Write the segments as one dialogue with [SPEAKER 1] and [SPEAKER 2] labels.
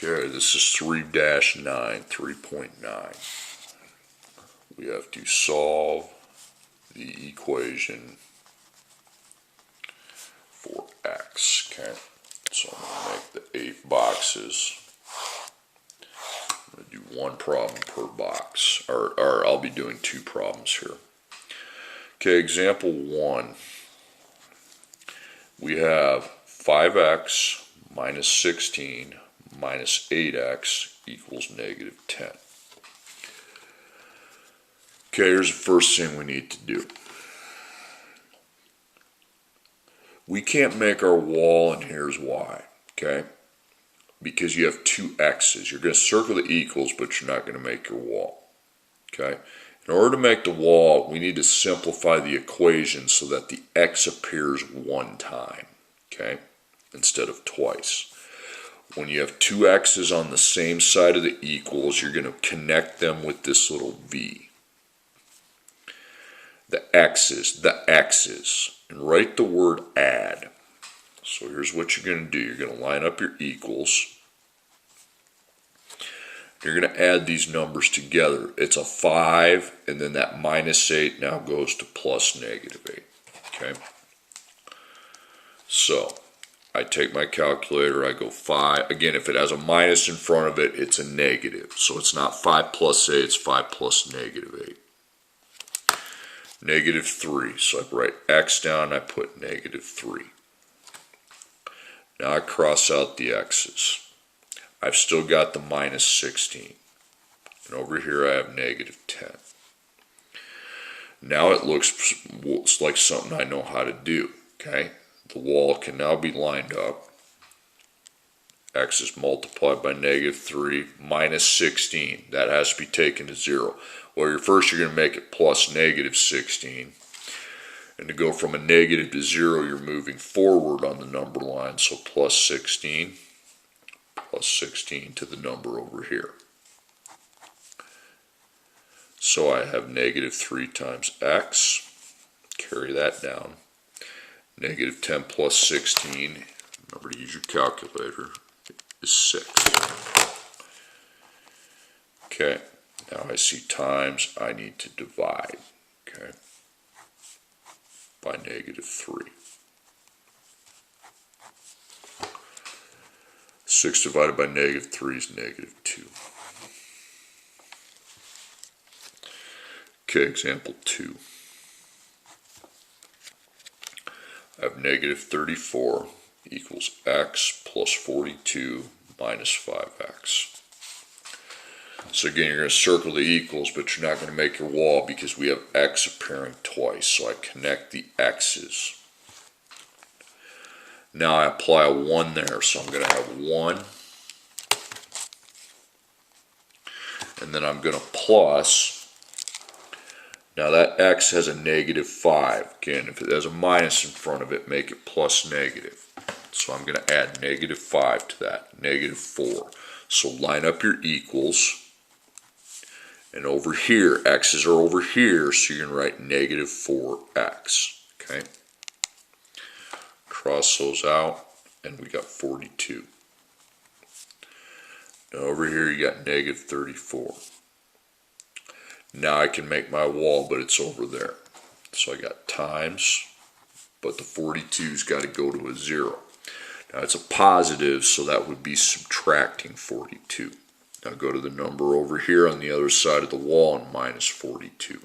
[SPEAKER 1] Okay, this is 3-9. We have to solve the equation for x. Okay, so I'm going to make the 8 boxes. I'm going to do one problem per box, or I'll be doing 2 problems here. Okay, example 1. We have 5x minus 16 minus 8x equals negative 10. Okay, here's the first thing we need to do. We can't make our wall, and here's why, okay? Because you have 2 x's. You're going to circle the equals, but you're not going to make your wall, okay? In order to make the wall, we need to simplify the equation so that the x appears one time, okay, instead of twice. When you have 2 x's on the same side of the equals, you're going to connect them with this little v. The x's, and write the word add. So here's what you're going to do. You're going to line up your equals. You're going to add these numbers together. It's a 5, and then that minus 8 now goes to plus negative 8. Okay? So I take my calculator, I go 5. Again, if it has a minus in front of it, it's a negative. So it's not 5 plus 8, it's 5 plus negative 8. Negative 3. So I write x down, I put negative 3. Now I cross out the x's. I've still got the minus 16. And over here I have negative 10. Now it looks like something I know how to do. Okay? The wall can now be lined up. X is multiplied by negative 3 minus 16. That has to be taken to 0. Well, first you're going to make it plus negative 16. And to go from a negative to 0, you're moving forward on the number line. So plus 16 to the number over here. So I have negative 3 times x. Carry that down. Negative 10 plus 16. Remember to use your calculator. Is 6. Okay, now I see times, I need to divide, okay, by negative 3. 6 divided by negative 3 is negative 2. Okay, example 2. I have negative 34 equals x plus 42 minus 5x. So again, you're going to circle the equals, but you're not going to make your wall because we have x appearing twice. So I connect the x's. Now I apply a 1 there, so I'm going to have 1. And then I'm going to plus. Now that x has a negative 5. Again, if it has a minus in front of it, make it plus negative. So I'm going to add negative 5 to that, negative 4. So line up your equals. And over here, x's are over here, so you're going to write negative 4x. Okay? Cross those out, and we got 42. Now over here, you got negative 34. Now I can make my wall, but it's over there. So I got times, but the 42's got to go to a 0. Now it's a positive, so that would be subtracting 42. Now go to the number over here on the other side of the wall and minus 42.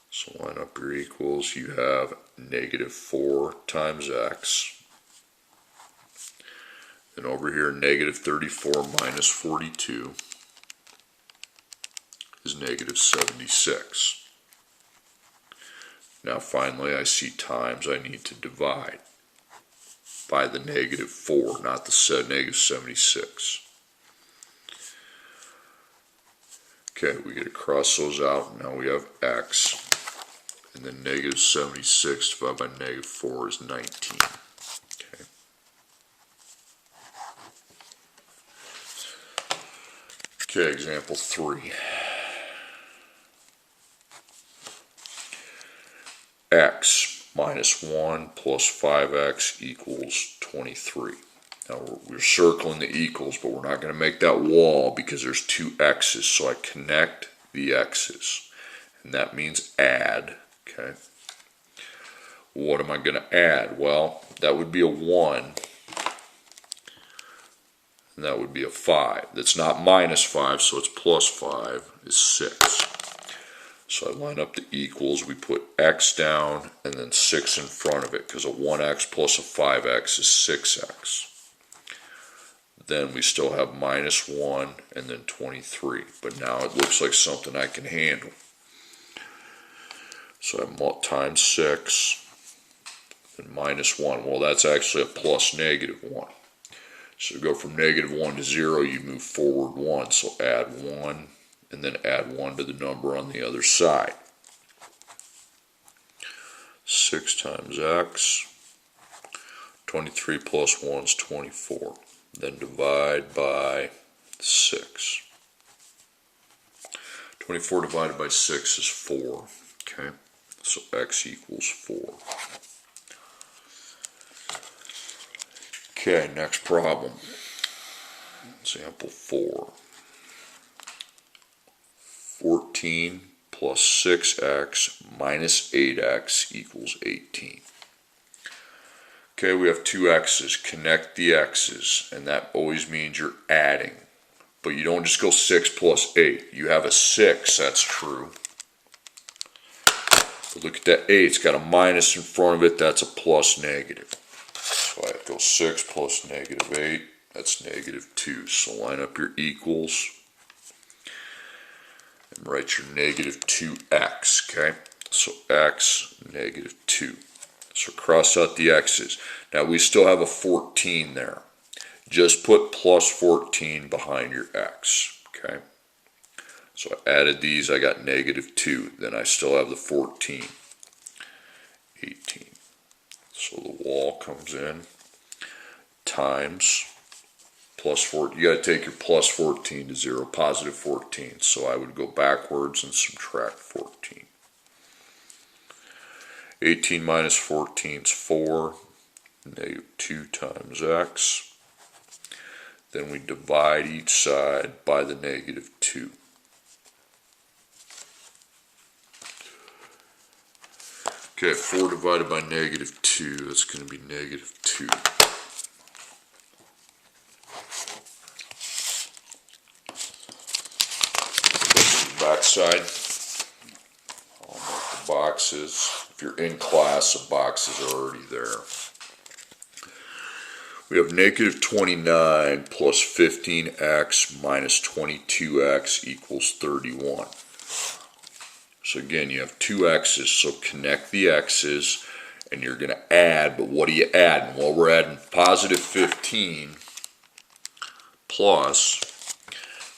[SPEAKER 1] So line up your equals. You have negative 4 times x. Then over here, negative 34 minus 42 is negative 76. Now finally I see times, I need to divide by the negative 4, not the negative 76. Okay, we get to cross those out. Now we have x, and then negative 76 divided by negative 4 is 19. Okay. Okay, example 3. X minus 1 plus 5x equals 23. Now we're circling the equals, but we're not going to make that wall because there's two x's. So I connect the x's, and that means add. Okay. What am I going to add? Well, that would be a 1, and that would be a 5. That's not minus 5, so it's plus 5 is 6. So I line up the equals, we put x down and then 6 in front of it, because a 1x plus a 5x is 6x. Then we still have minus 1 and then 23, but now it looks like something I can handle. So I times 6 and minus 1. Well, that's actually a plus negative 1. So to go from negative 1 to 0, you move forward 1. So add 1 and then add 1 to the number on the other side. 6 times x. 23 plus 1 is 24. Then divide by 6. 24 divided by 6 is 4. Okay, so x equals 4. Okay, next problem. Example 4. 14 plus 6x minus 8x equals 18. Okay, we have two x's. Connect the x's, and that always means you're adding. But you don't just go 6 plus 8. You have a 6, that's true. But look at that 8, it's got a minus in front of it, that's a plus negative. So I go 6 plus negative 8, that's negative 2. So line up your equals and write your negative 2x, okay? So x, negative 2. So cross out the x's. Now we still have a 14 there. Just put plus 14 behind your x, okay? So I added these, I got negative 2. Then I still have the 14, 18. So the wall comes in, times plus 4. You got to take your plus 14 to 0, positive 14. So I would go backwards and subtract 14. 18 minus 14 is 4, negative 2 times x. Then we divide each side by the negative 2. Okay, 4 divided by negative 2, that's going to be negative 2. Back side, I'll mark the boxes. If you're in class, the boxes are already there. We have negative 29 plus 15x minus 22x equals 31. So again, you have two x's, so connect the x's, and you're going to add, but what are you adding? Well, we're adding positive 15 plus,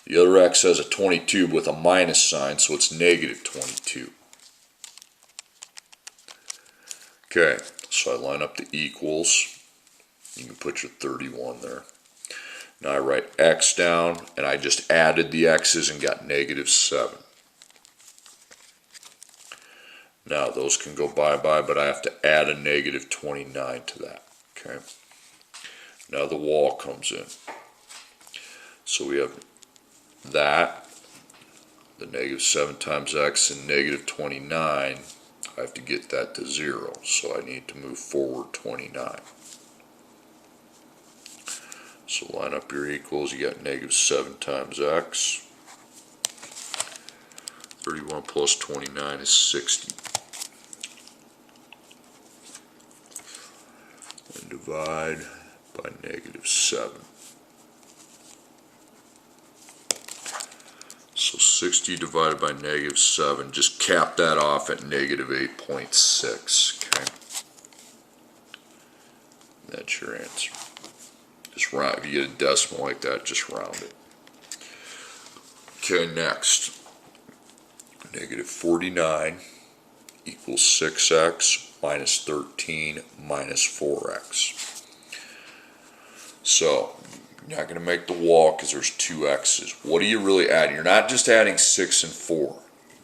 [SPEAKER 1] the other x has a 22 with a minus sign, so it's negative 22. Okay, so I line up the equals. You can put your 31 there. Now I write x down, and I just added the x's and got negative 7. Now those can go bye-bye, but I have to add a negative 29 to that. Okay. Now the wall comes in. So we have that, the negative 7 times x, and negative 29. I have to get that to 0, so I need to move forward 29. So line up your equals. You got negative 7 times x. 31 plus 29 is 60. And divide by negative 7. So 60 divided by negative 7, just cap that off at negative 8.6. Okay. That's your answer. Just round, if you get a decimal like that, just round it. Okay, next. Negative 49 equals 6x minus 13 minus 4x. So, you're not going to make the wall because there's two x's. What are you really adding? You're not just adding 6 and 4.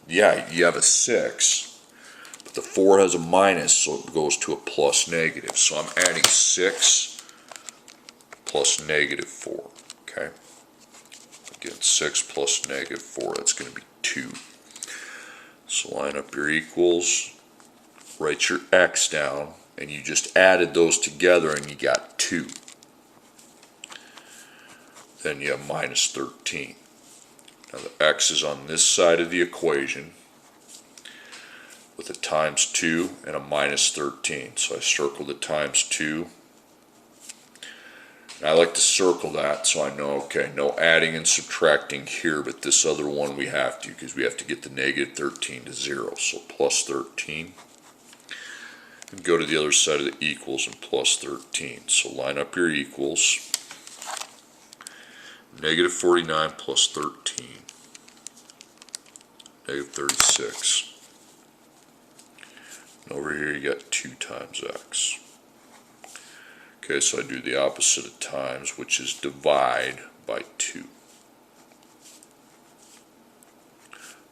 [SPEAKER 1] Yeah, you have a 6, but the 4 has a minus, so it goes to a plus negative. So I'm adding 6 plus negative 4. Okay? Again, 6 plus negative 4, that's going to be 2. So line up your equals, write your x down, and you just added those together and you got 2. Then you have minus 13. Now the x is on this side of the equation with a times 2 and a minus 13. So I circle the times 2. And I like to circle that so I know, okay, no adding and subtracting here, but this other one we have to because we have to get the negative 13 to 0. So plus 13. And go to the other side of the equals and plus 13. So line up your equals. Negative 49 plus 13. Negative 36. And over here you got 2 times x. Okay, so I do the opposite of times, which is divide by 2.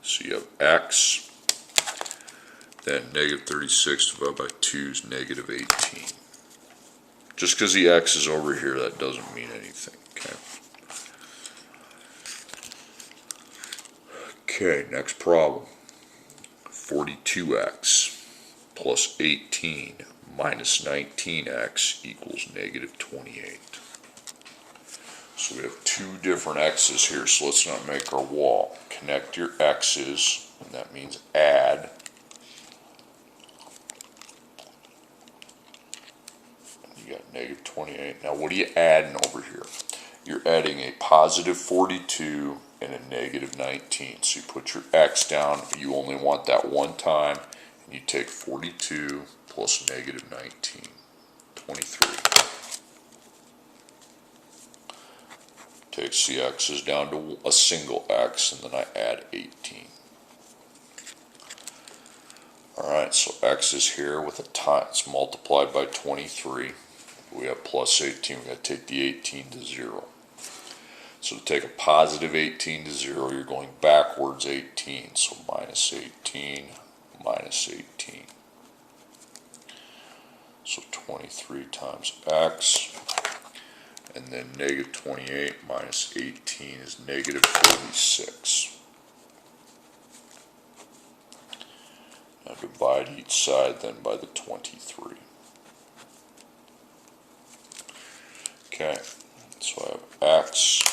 [SPEAKER 1] So you have x, then negative 36 divided by 2 is negative 18. Just because the x is over here, that doesn't mean anything. Okay, next problem. 42x plus 18 minus 19x equals negative 28. So we have 2 different x's here, so let's not make our wall. Connect your x's, and that means add. You got negative 28. Now what are you adding over here? You're adding a positive 42 and a negative 19. So you put your x down, you only want that one time, and you take 42 plus negative 19, 23. Takes the x's down to a single x, and then I add 18. Alright, so x is here with a times multiplied by 23. We have plus 18, we got to take the 18 to 0. So to take a positive 18 to 0, you're going backwards 18. So minus 18, minus 18. So 23 times x. And then negative 28 minus 18 is negative 46. Now divide each side then by the 23. Okay, so I have x.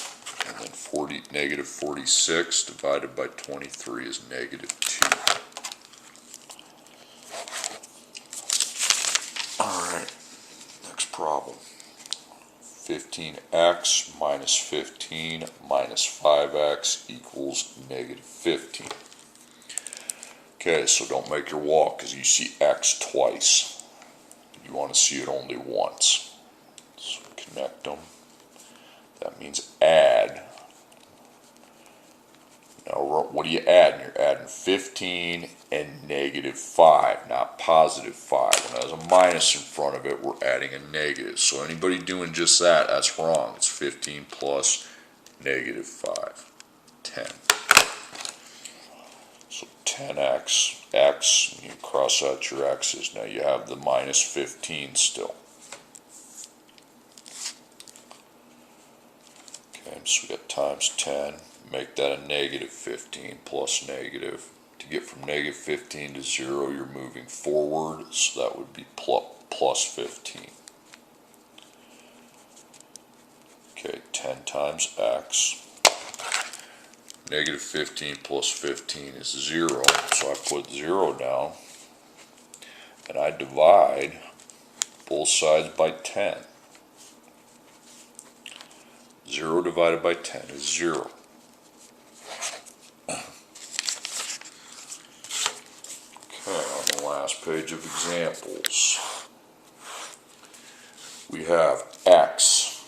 [SPEAKER 1] And then negative 46 divided by 23 is negative 2. Alright, next problem. 15x minus 15 minus 5x equals negative 15. Okay, so don't make your wall because you see x twice. You want to see it only once. So connect them. That means add. Now what are you adding? You're adding 15 and negative 5, not positive 5. When there's a minus in front of it, we're adding a negative. So anybody doing just that, that's wrong. It's 15 plus negative 5, 10. So 10x, x, and you cross out your x's. Now you have the minus 15 still. Okay, so we got times 10. Make that a negative 15 plus negative. To get from negative 15 to 0, you're moving forward, so that would be plus 15. Okay, 10 times x. Negative 15 plus 15 is 0, so I put 0 down, and I divide both sides by 10. 0 divided by 10 is 0. Okay, on the last page of examples, we have x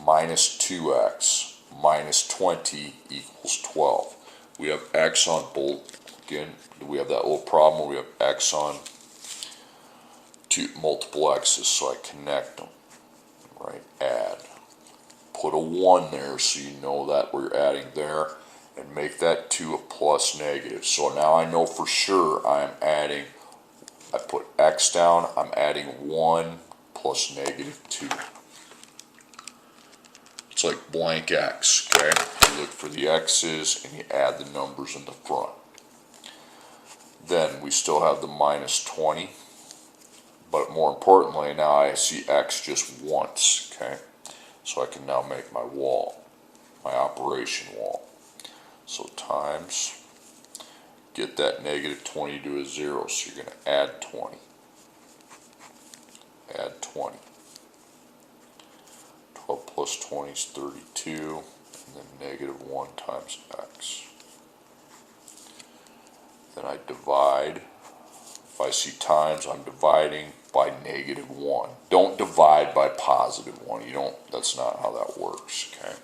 [SPEAKER 1] minus 2x minus 20 equals 12. We have x on both. Again, we have that little problem where we have x on multiple x's, so I connect them. Right, add. Put a 1 there so you know that we're adding there, and make that 2 a plus negative. So now I know for sure I'm adding, I put x down, I'm adding 1 plus negative 2. It's like blank X, okay? You look for the X's and you add the numbers in the front. Then we still have the minus 20, but more importantly, now I see X just once, okay? So I can now make my wall, my operation wall. So times, get that negative 20 to a 0, so you're going to add 20. Add 20. 12 plus 20 is 32, and then negative 1 times X. Then I divide. If I see times, I'm dividing by negative 1. Don't divide by positive 1. You don't, that's not how that works, okay?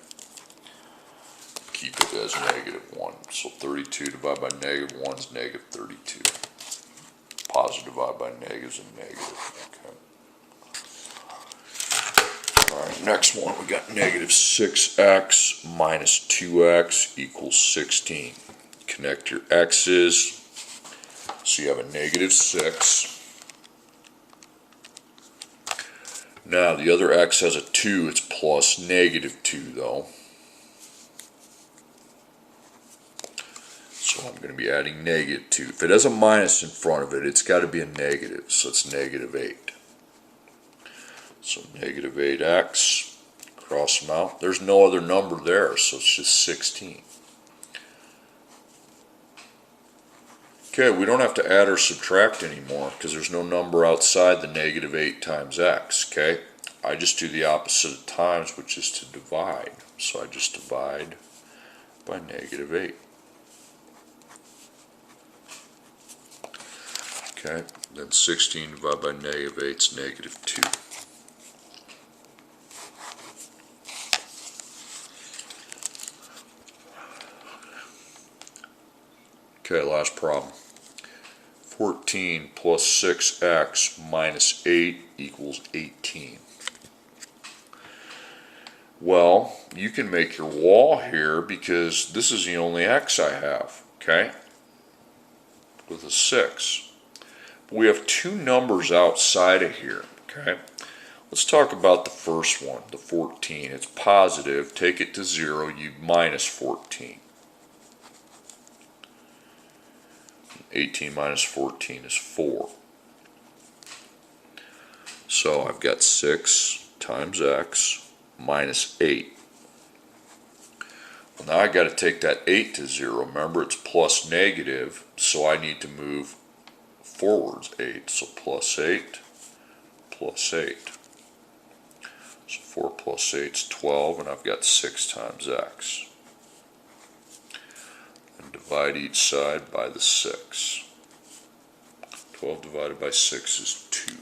[SPEAKER 1] Keep it as negative 1. So 32 divided by negative 1 is negative 32. Positive divided by negatives and negative, okay? Alright, next one, we got negative 6x minus 2x equals 16. Connect your x's. So you have a negative 6. Now the other x has a 2. It's plus negative 2 though. So I'm going to be adding negative 2. If it has a minus in front of it, it's got to be a negative. So it's negative 8. So negative 8x. Cross them out. There's no other number there, so it's just 16. Okay, we don't have to add or subtract anymore because there's no number outside the negative 8 times x, okay? I just do the opposite of times, which is to divide. So I just divide by negative 8. Okay, then 16 divided by negative 8 is negative 2. Okay, last problem. 14 plus 6x minus 8 equals 18. Well, you can make your wall here because this is the only x I have, okay? With a 6. We have two numbers outside of here, okay? Let's talk about the first one, the 14. It's positive. Take it to 0, you minus 14. 18 minus 14 is 4. So I've got 6 times x minus 8. Well, now I got to take that 8 to 0. Remember, it's plus negative, so I need to move forwards 8. So plus 8, plus 8. So 4 plus 8 is 12, and I've got 6 times x. And divide each side by the 6. 12 divided by 6 is 2.